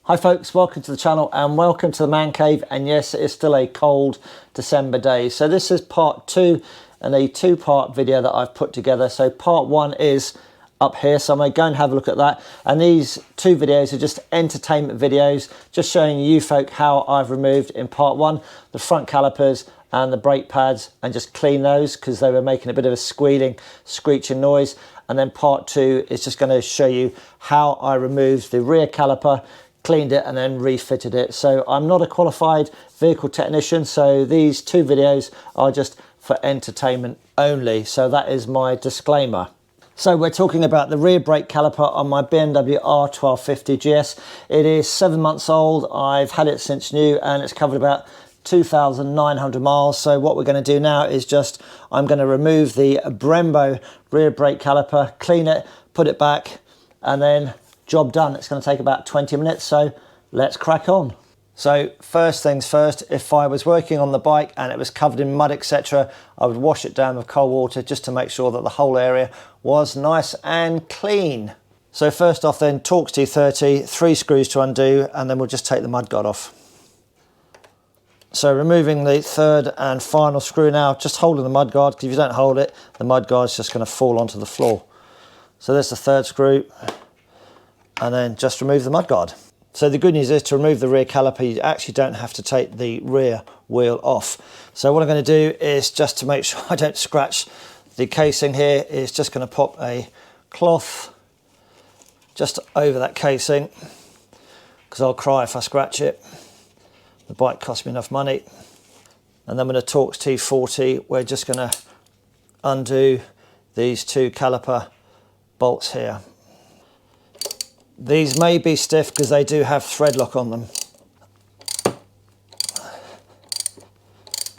Hi folks, welcome to the channel and welcome to the man cave. And yes, it is still a cold December day. So this is part 2 and a 2-part video that I've put together. So part 1 is up here, so I'm going to go and have a look at that. And these 2 videos are just entertainment videos, just showing you folk how I've removed in part 1 the front calipers and the brake pads and just clean those because they were making a bit of a squealing, screeching noise. And then part 2 is just going to show you how I removed the rear caliper, cleaned it and then refitted it. So I'm not a qualified vehicle technician, so these 2 videos are just for entertainment only. So that is my disclaimer. So we're talking about the rear brake caliper on my BMW R1250GS. It is 7 months old. I've had it since new and it's covered about 2,900 miles. So what we're going to do now is I'm going to remove the Brembo rear brake caliper, clean it, put it back, and then job done. It's going to take about 20 minutes, so let's crack on. So first things first, if I was working on the bike and it was covered in mud, etc., I would wash it down with cold water just to make sure that the whole area was nice and clean. So first off then, Torx T30, 3 screws to undo, and then we'll just take the mudguard off. So removing the 3rd and final screw now, just holding the mudguard, because if you don't hold it, the mudguard's just going to fall onto the floor. So there's the 3rd screw, and then just remove the mudguard. So the good news is, to remove the rear caliper, you actually don't have to take the rear wheel off. So what I'm going to do is, just to make sure I don't scratch the casing here, is just going to pop a cloth just over that casing, because I'll cry if I scratch it. The bike cost me enough money. And then with a Torx T40, we're just going to undo these 2 caliper bolts here. These may be stiff because they do have thread lock on them.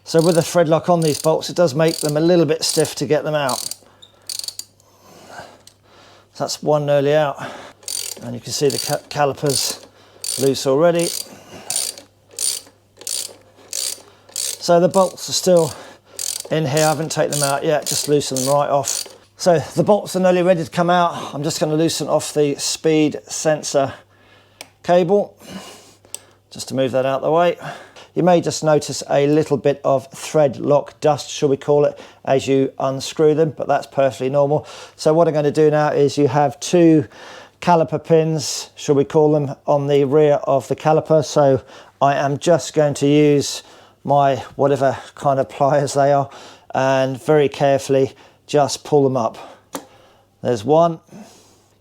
So with the thread lock on these bolts, it does make them a little bit stiff to get them out. So that's one nearly out. And you can see the calipers loose already. So the bolts are still in here, I haven't taken them out yet, just loosen them right off. So the bolts are nearly ready to come out. I'm just going to loosen off the speed sensor cable, just to move that out of the way. You may just notice a little bit of thread lock dust, shall we call it, as you unscrew them, but that's perfectly normal. So what I'm going to do now is, you have 2 caliper pins, shall we call them, on the rear of the caliper. So I am just going to use my whatever kind of pliers they are and very carefully just pull them up. There's one.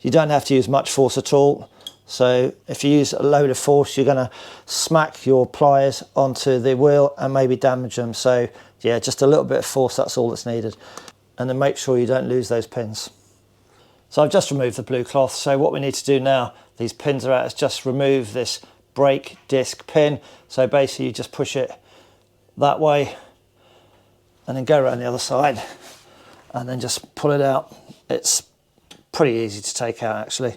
You don't have to use much force at all. So if you use a load of force, you're going to smack your pliers onto the wheel and maybe damage them. So yeah, just a little bit of force, that's all that's needed. And then make sure you don't lose those pins. So I've just removed the blue cloth. So what we need to do now, these pins are out, is just remove this brake disc pin. So basically you just push it that way and then go around the other side and then just pull it out. It's pretty easy to take out actually.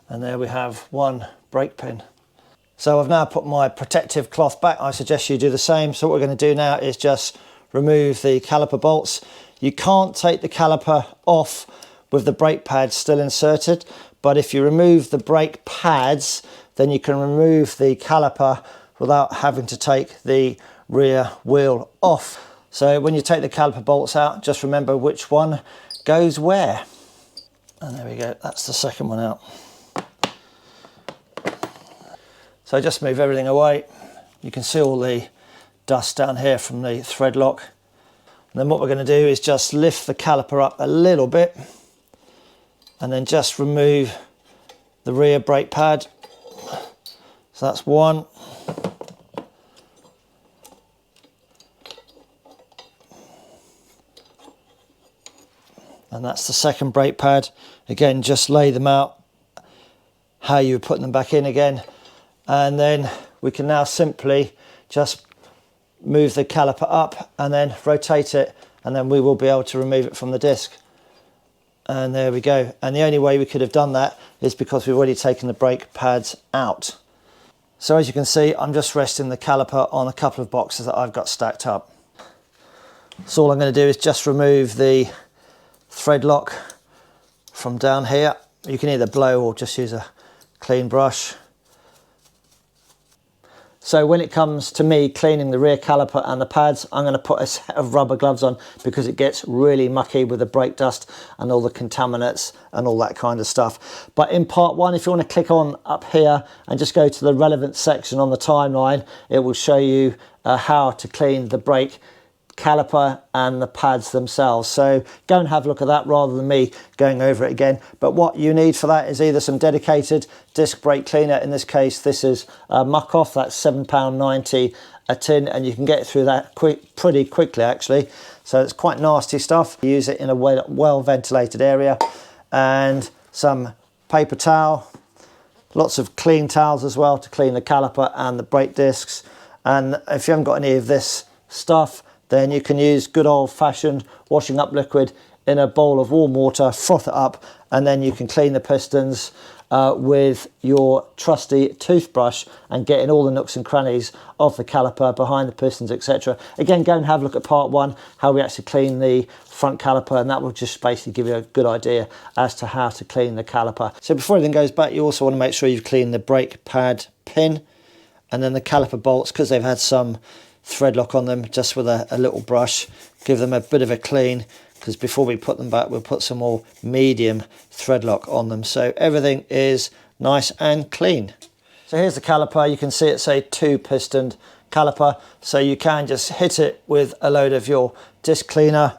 And there we have one brake pin. So I've now put my protective cloth back. I suggest you do the same. So what we're going to do now is just remove the caliper bolts. You can't take the caliper off with the brake pads still inserted, but if you remove the brake pads, then you can remove the caliper without having to take the rear wheel off. So when you take the caliper bolts out, just remember which one goes where. And there we go, that's the second one out. So just move everything away. You can see all the dust down here from the thread lock. And then what we're going to do is just lift the caliper up a little bit and then just remove the rear brake pad. So that's one. And that's the second brake pad. Again, just lay them out how you would put them back in again. And then we can now simply just move the caliper up and then rotate it, and then we will be able to remove it from the disc. And there we go. And the only way we could have done that is because we've already taken the brake pads out. So as you can see, I'm just resting the caliper on a couple of boxes that I've got stacked up. So all I'm going to do is just remove the thread lock from down here. You can either blow or just use a clean brush. So when it comes to me cleaning the rear caliper and the pads, I'm going to put a set of rubber gloves on because it gets really mucky with the brake dust and all the contaminants and all that kind of stuff. But in part one, if you want to click on up here and just go to the relevant section on the timeline, it will show you how to clean the brake caliper and the pads themselves. So go and have a look at that rather than me going over it again. But what you need for that is either some dedicated disc brake cleaner. In this case, this is Muck Off. That's £7.90 a tin, and you can get through that pretty quickly actually. So it's quite nasty stuff. Use it in a well ventilated area, and some paper towel, lots of clean towels as well to clean the caliper and the brake discs. And if you haven't got any of this stuff, then you can use good old-fashioned washing up liquid in a bowl of warm water, froth it up, and then you can clean the pistons with your trusty toothbrush and getting all the nooks and crannies of the caliper, behind the pistons, etc. Again, go and have a look at part one, how we actually clean the front caliper, and that will just basically give you a good idea as to how to clean the caliper. So before anything goes back, you also want to make sure you've cleaned the brake pad pin, and then the caliper bolts, because they've had some thread lock on them, just with a little brush, give them a bit of a clean, because before we put them back we'll put some more medium thread lock on them, so everything is nice and clean. So here's the caliper. You can see it's a 2-piston caliper, so you can just hit it with a load of your disc cleaner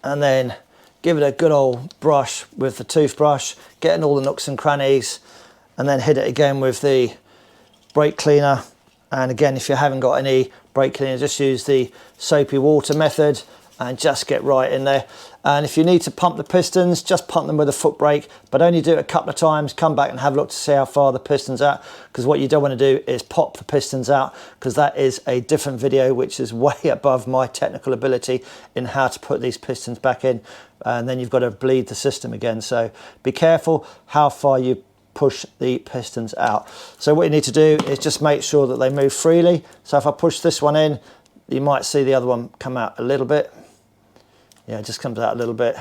and then give it a good old brush with the toothbrush, getting all the nooks and crannies, and then hit it again with the brake cleaner. And again, if you haven't got any brake cleaner, just use the soapy water method and just get right in there. And if you need to pump the pistons, just pump them with a foot brake, but only do it a couple of times. Come back and have a look to see how far the piston's out, because what you don't want to do is pop the pistons out, because that is a different video which is way above my technical ability in how to put these pistons back in, and then you've got to bleed the system again. So be careful how far you push the pistons out. So what you need to do is just make sure that they move freely. So if I push this one in, you might see the other one come out a little bit. Yeah, it just comes out a little bit.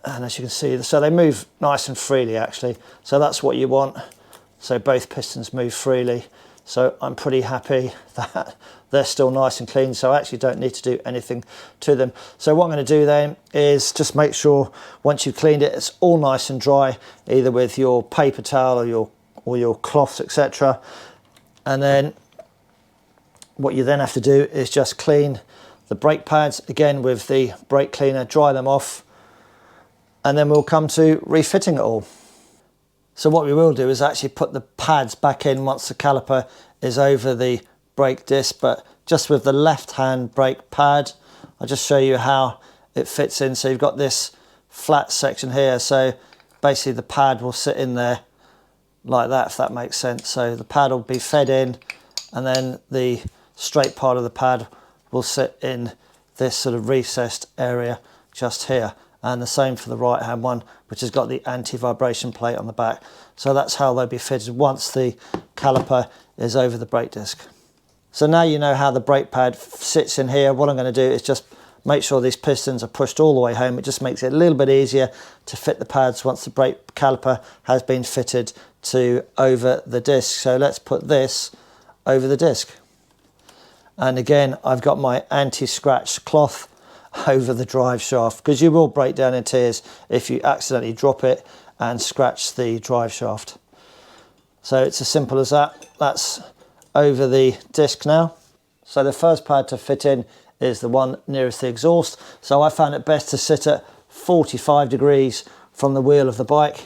And as you can see, so they move nice and freely actually. So that's what you want. So both pistons move freely. So I'm pretty happy that they're still nice and clean, so I actually don't need to do anything to them. So what I'm going to do then is just make sure once you've cleaned it, it's all nice and dry, either with your paper towel or your cloths, etc. And then what you then have to do is just clean the brake pads again with the brake cleaner, dry them off, and then we'll come to refitting it all. So what we will do is actually put the pads back in once the caliper is over the brake disc, but just with the left hand brake pad. I'll just show you how it fits in. So you've got this flat section here, so basically the pad will sit in there like that, if that makes sense. So the pad will be fed in, and then the straight part of the pad will sit in this sort of recessed area just here. And the same for the right hand one, which has got the anti-vibration plate on the back. So that's how they'll be fitted once the caliper is over the brake disc. So now you know how the brake pad sits in here. What I'm going to do is just make sure these pistons are pushed all the way home. It just makes it a little bit easier to fit the pads once the brake caliper has been fitted to over the disc. So let's put this over the disc. And again, I've got my anti-scratch cloth over the drive shaft, because you will break down in tears if you accidentally drop it and scratch the drive shaft. So it's as simple as that. That's over the disc now. So the first pad to fit in is the one nearest the exhaust. So I found it best to sit at 45 degrees from the wheel of the bike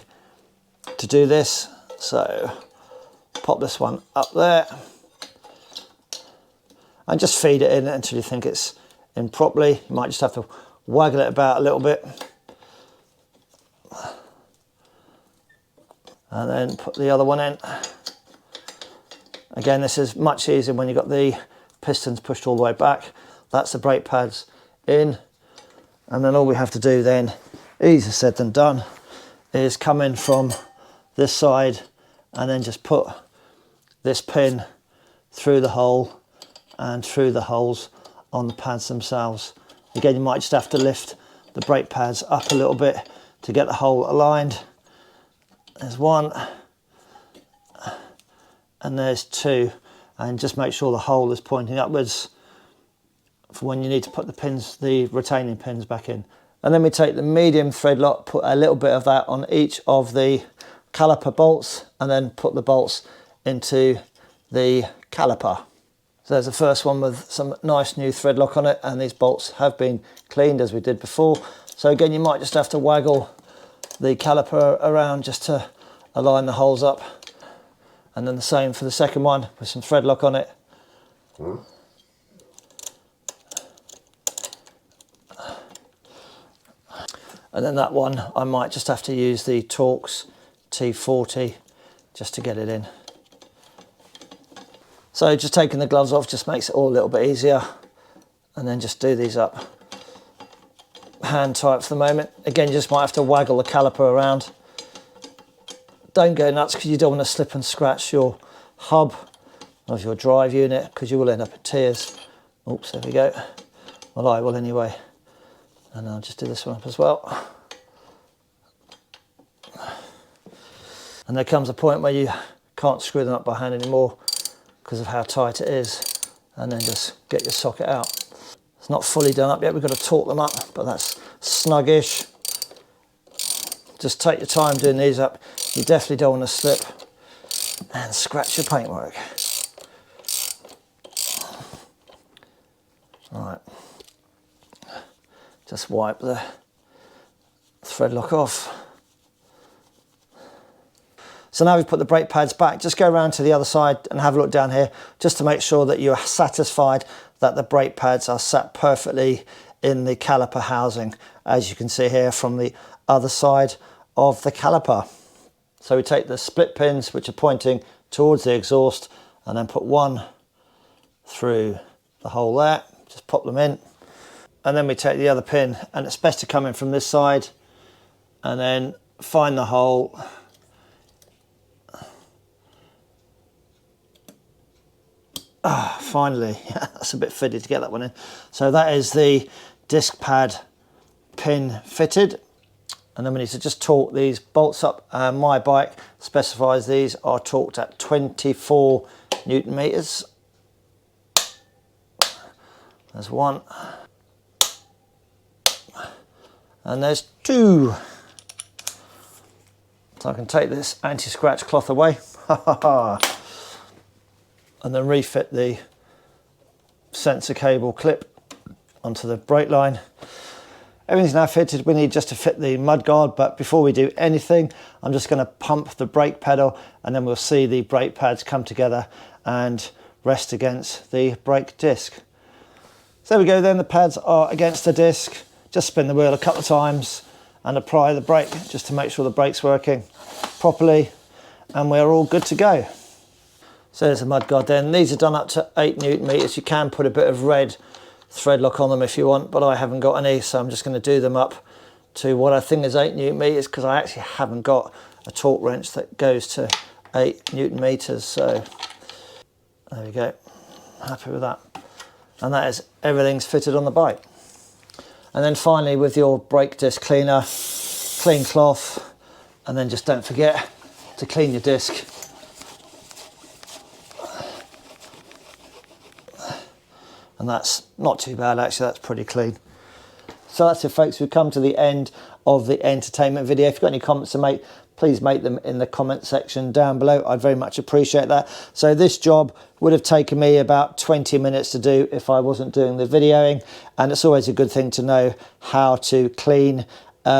to do this. So pop this one up there and just feed it in until you think it's in properly. You might just have to waggle it about a little bit. And then put the other one in. Again, this is much easier when you've got the pistons pushed all the way back. That's the brake pads in. And then all we have to do then, easier said than done, is come in from this side and then just put this pin through the hole and through the holes on the pads themselves. Again, you might just have to lift the brake pads up a little bit to get the hole aligned. There's one, and there's two, and just make sure the hole is pointing upwards for when you need to put the pins, the retaining pins back in. And then we take the medium thread lock, put a little bit of that on each of the caliper bolts, and then put the bolts into the caliper. So there's the first one with some nice new thread lock on it, and these bolts have been cleaned as we did before. So again, you might just have to waggle the caliper around just to align the holes up. And then the same for the second one with some thread lock on it. And then that one, I might just have to use the Torx T40 just to get it in. So just taking the gloves off just makes it all a little bit easier. And then just do these up hand tight for the moment. Again, you just might have to waggle the caliper around. Don't go nuts because you don't want to slip and scratch your hub of your drive unit, because you will end up in tears. Oops, there we go. Well, I will anyway. And I'll just do this one up as well. And there comes a point where you can't screw them up by hand anymore because of how tight it is. And then just get your socket out. It's not fully done up yet, we've got to torque them up, but that's snuggish. Just take your time doing these up. You definitely don't want to slip and scratch your paintwork. Right. Just wipe the thread lock off. So now we've put the brake pads back, just go around to the other side and have a look down here, just to make sure that you're satisfied that the brake pads are sat perfectly in the caliper housing, as you can see here from the other side of the caliper. So we take the split pins, which are pointing towards the exhaust, and then put one through the hole there, just pop them in. And then we take the other pin, and it's best to come in from this side, and then find the hole. Finally, that's a bit fitted to get that one in. So that is the disc pad pin fitted. And then we need to just torque these bolts up. My bike specifies these are torqued at 24 Newton meters. There's one. And there's two. So I can take this anti-scratch cloth away. And then refit the sensor cable clip onto the brake line. Everything's now fitted. We need just to fit the mudguard, but before we do anything, I'm just going to pump the brake pedal, and then we'll see the brake pads come together and rest against the brake disc. So there we go then, the pads are against the disc. Just spin the wheel a couple of times and apply the brake just to make sure the brake's working properly, and we're all good to go. So there's a mudguard then. These are done up to 8 Newton meters. You can put a bit of red thread lock on them if you want, but I haven't got any, so I'm just going to do them up to what I think is 8 Newton meters, because I actually haven't got a torque wrench that goes to 8 Newton meters. So there we go, happy with that. And that is, everything's fitted on the bike. And then finally, with your brake disc cleaner, clean cloth, and then just don't forget to clean your disc. And that's not too bad, actually, that's pretty clean. So that's it, folks. We've come to the end of the entertainment video. If you've got any comments to make, please make them in the comment section down below. I'd very much appreciate that. So this job would have taken me about 20 minutes to do if I wasn't doing the videoing. And it's always a good thing to know how to clean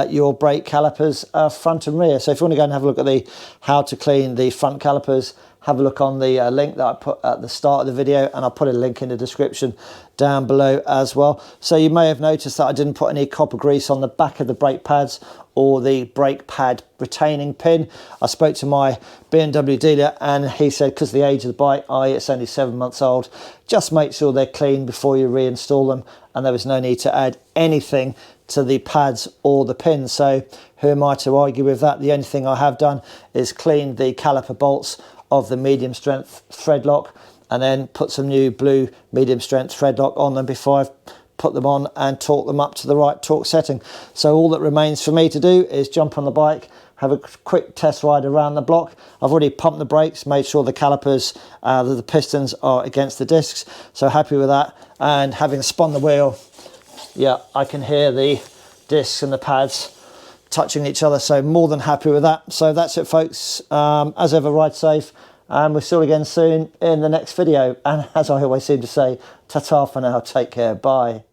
your brake calipers front and rear. So if you want to go and have a look at the how to clean the front calipers, have a look on the link that I put at the start of the video, and I'll put a link in the description down below as well. So you may have noticed that I didn't put any copper grease on the back of the brake pads or the brake pad retaining pin. I spoke to my BMW dealer and he said, because of the age of the bike, it's only 7 months old, just make sure they're clean before you reinstall them, and there was no need to add anything to the pads or the pins. So who am I to argue with that? The only thing I have done is clean the caliper bolts of the medium strength thread lock, and then put some new blue medium strength thread lock on them before I've put them on and torque them up to the right torque setting. So all that remains for me to do is jump on the bike, have a quick test ride around the block. I've already pumped the brakes, made sure the calipers, the pistons are against the discs, so happy with that. And having spun the wheel, yeah, I can hear the discs and the pads touching each other, so more than happy with that. So that's it, folks. As ever, ride safe, and we'll see you again soon in the next video. And as I always seem to say, ta-ta for now, take care, bye.